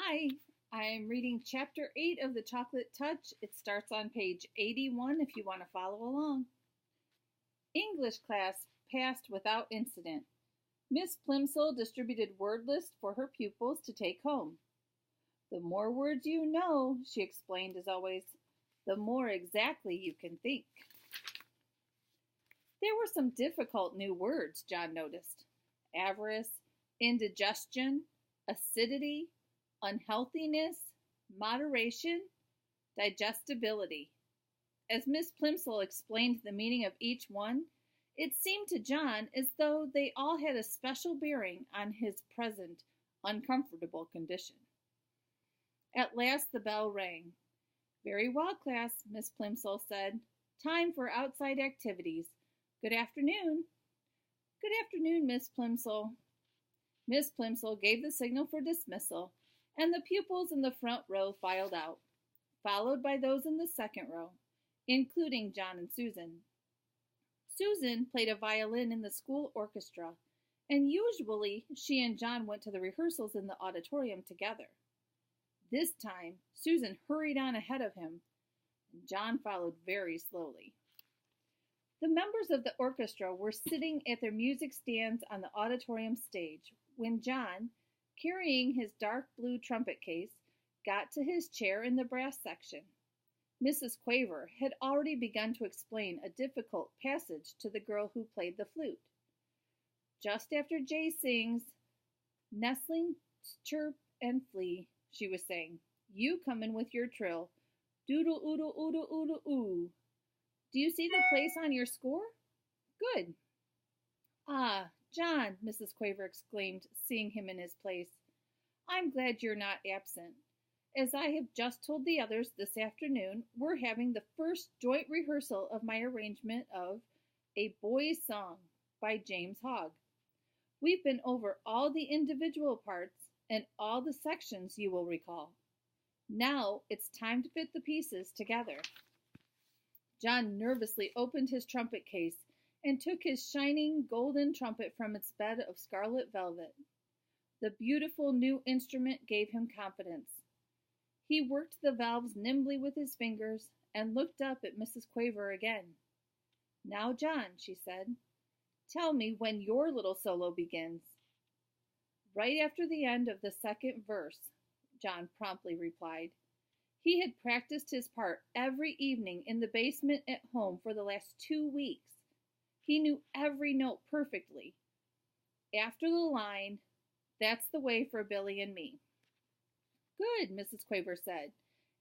Hi, I'm reading Chapter 8 of The Chocolate Touch. It starts on page 81 if you want to follow along. English class passed without incident. Miss Plimsoll distributed word lists for her pupils to take home. The more words you know, she explained as always, the more exactly you can think. There were some difficult new words, John noticed. Avarice, indigestion, acidity, unhealthiness, moderation, digestibility. As Miss Plimsoll explained the meaning of each one, it seemed to John as though they all had a special bearing on his present uncomfortable condition. At last the bell rang. "Very well, class," Miss Plimsoll said. "Time for outside activities. Good afternoon." "Good afternoon, Miss Plimsoll." Miss Plimsoll gave the signal for dismissal, and the pupils in the front row filed out, followed by those in the second row, including John and Susan. Susan played a violin in the school orchestra, and usually she and John went to the rehearsals in the auditorium together. This time, Susan hurried on ahead of him, and John followed very slowly. The members of the orchestra were sitting at their music stands on the auditorium stage when John, carrying his dark blue trumpet case, got to his chair in the brass section. Mrs. Quaver had already begun to explain a difficult passage to the girl who played the flute. "Just after Jay sings, 'Nestlings chirp and flee,'" she was saying, "you come in with your trill, 'doodle oodle oodle oodle oo.' Do you see the place on your score? Good." "Ah, John," Mrs. Quaver exclaimed, seeing him in his place, "I'm glad you're not absent. As I have just told the others this afternoon, we're having the first joint rehearsal of my arrangement of A Boy's Song by James Hogg. We've been over all the individual parts and all the sections, you will recall. Now it's time to fit the pieces together." John nervously opened his trumpet case and took his shining golden trumpet from its bed of scarlet velvet. The beautiful new instrument gave him confidence. He worked the valves nimbly with his fingers and looked up at Mrs. Quaver again. "Now, John," she said, "tell me when your little solo begins." "Right after the end of the second verse," John promptly replied. He had practiced his part every evening in the basement at home for the last 2 weeks. He knew every note perfectly. After the line, "That's the way for Billy and me." "Good," Mrs. Quaver said.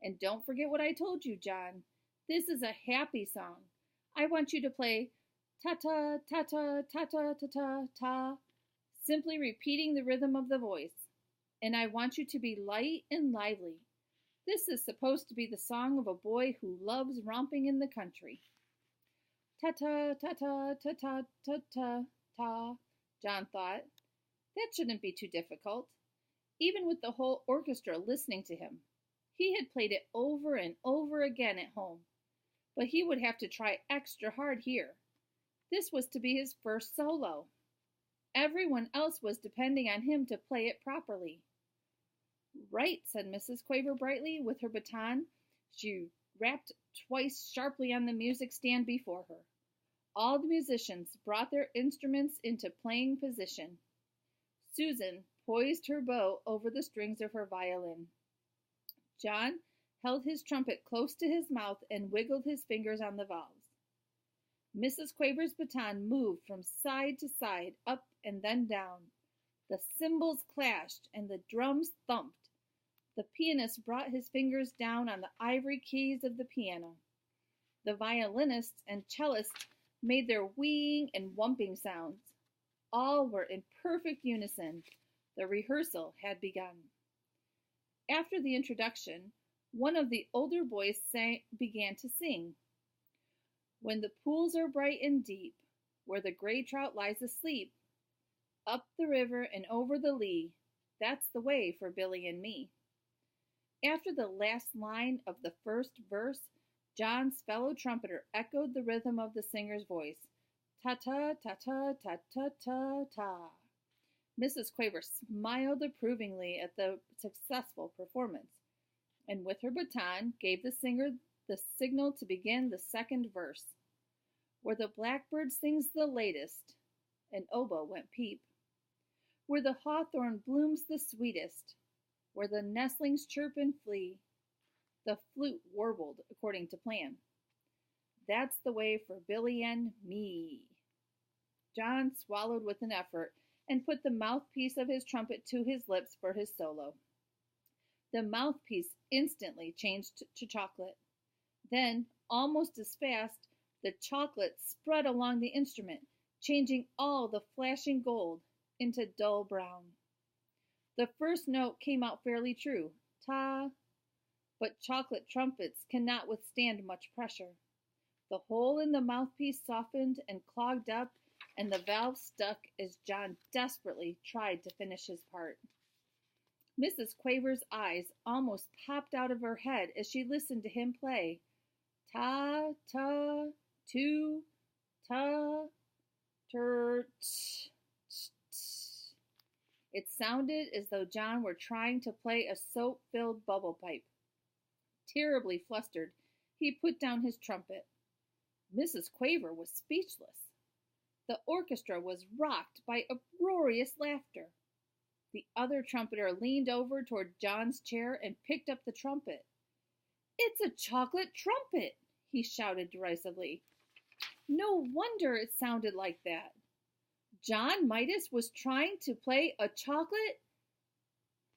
"And don't forget what I told you, John. This is a happy song. I want you to play ta-ta, ta-ta, ta-ta, ta-ta, ta, simply repeating the rhythm of the voice. And I want you to be light and lively. This is supposed to be the song of a boy who loves romping in the country." "Ta-ta, ta-ta, ta-ta, ta-ta, ta," John thought. That shouldn't be too difficult, even with the whole orchestra listening to him. He had played it over and over again at home, but he would have to try extra hard here. This was to be his first solo. Everyone else was depending on him to play it properly. "Right," said Mrs. Quaver brightly. With her baton, she rapped twice sharply on the music stand before her. All the musicians brought their instruments into playing position. Susan poised her bow over the strings of her violin. John held his trumpet close to his mouth and wiggled his fingers on the valves. Mrs. Quaver's baton moved from side to side, up and then down. The cymbals clashed and the drums thumped. The pianist brought his fingers down on the ivory keys of the piano. The violinists and cellists made their wheeing and whumping sounds. All were in perfect unison. The rehearsal had begun. After the introduction, one of the older boys began to sing. "When the pools are bright and deep, where the gray trout lies asleep, up the river and over the lea, that's the way for Billy and me." After the last line of the first verse, John's fellow trumpeter echoed the rhythm of the singer's voice. Ta-ta, ta-ta, ta-ta-ta-ta. Mrs. Quaver smiled approvingly at the successful performance, and with her baton gave the singer the signal to begin the second verse. Where the blackbird sings the latest, an oboe went peep. Where the hawthorn blooms the sweetest, where the nestlings chirp and flee, the flute warbled according to plan. That's the way for Billy and me. John swallowed with an effort and put the mouthpiece of his trumpet to his lips for his solo. The mouthpiece instantly changed to chocolate. Then, almost as fast, the chocolate spread along the instrument, changing all the flashing gold into dull brown. The first note came out fairly true, ta, but chocolate trumpets cannot withstand much pressure. The hole in the mouthpiece softened and clogged up, and the valve stuck as John desperately tried to finish his part. Mrs. Quaver's eyes almost popped out of her head as she listened to him play. Ta, ta, tu, ta, tur, t, t, t. It sounded as though John were trying to play a soap-filled bubble pipe. Terribly flustered, he put down his trumpet. Mrs. Quaver was speechless. The orchestra was rocked by uproarious laughter. The other trumpeter leaned over toward John's chair and picked up the trumpet. "It's a chocolate trumpet!" he shouted derisively. No wonder it sounded like that. John Midas was trying to play a chocolate?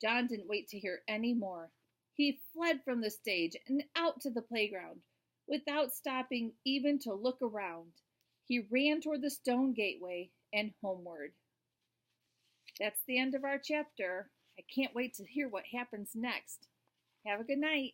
John didn't wait to hear any more. He fled from the stage and out to the playground, without stopping even to look around. He ran toward the stone gateway and homeward. That's the end of our chapter. I can't wait to hear what happens next. Have a good night.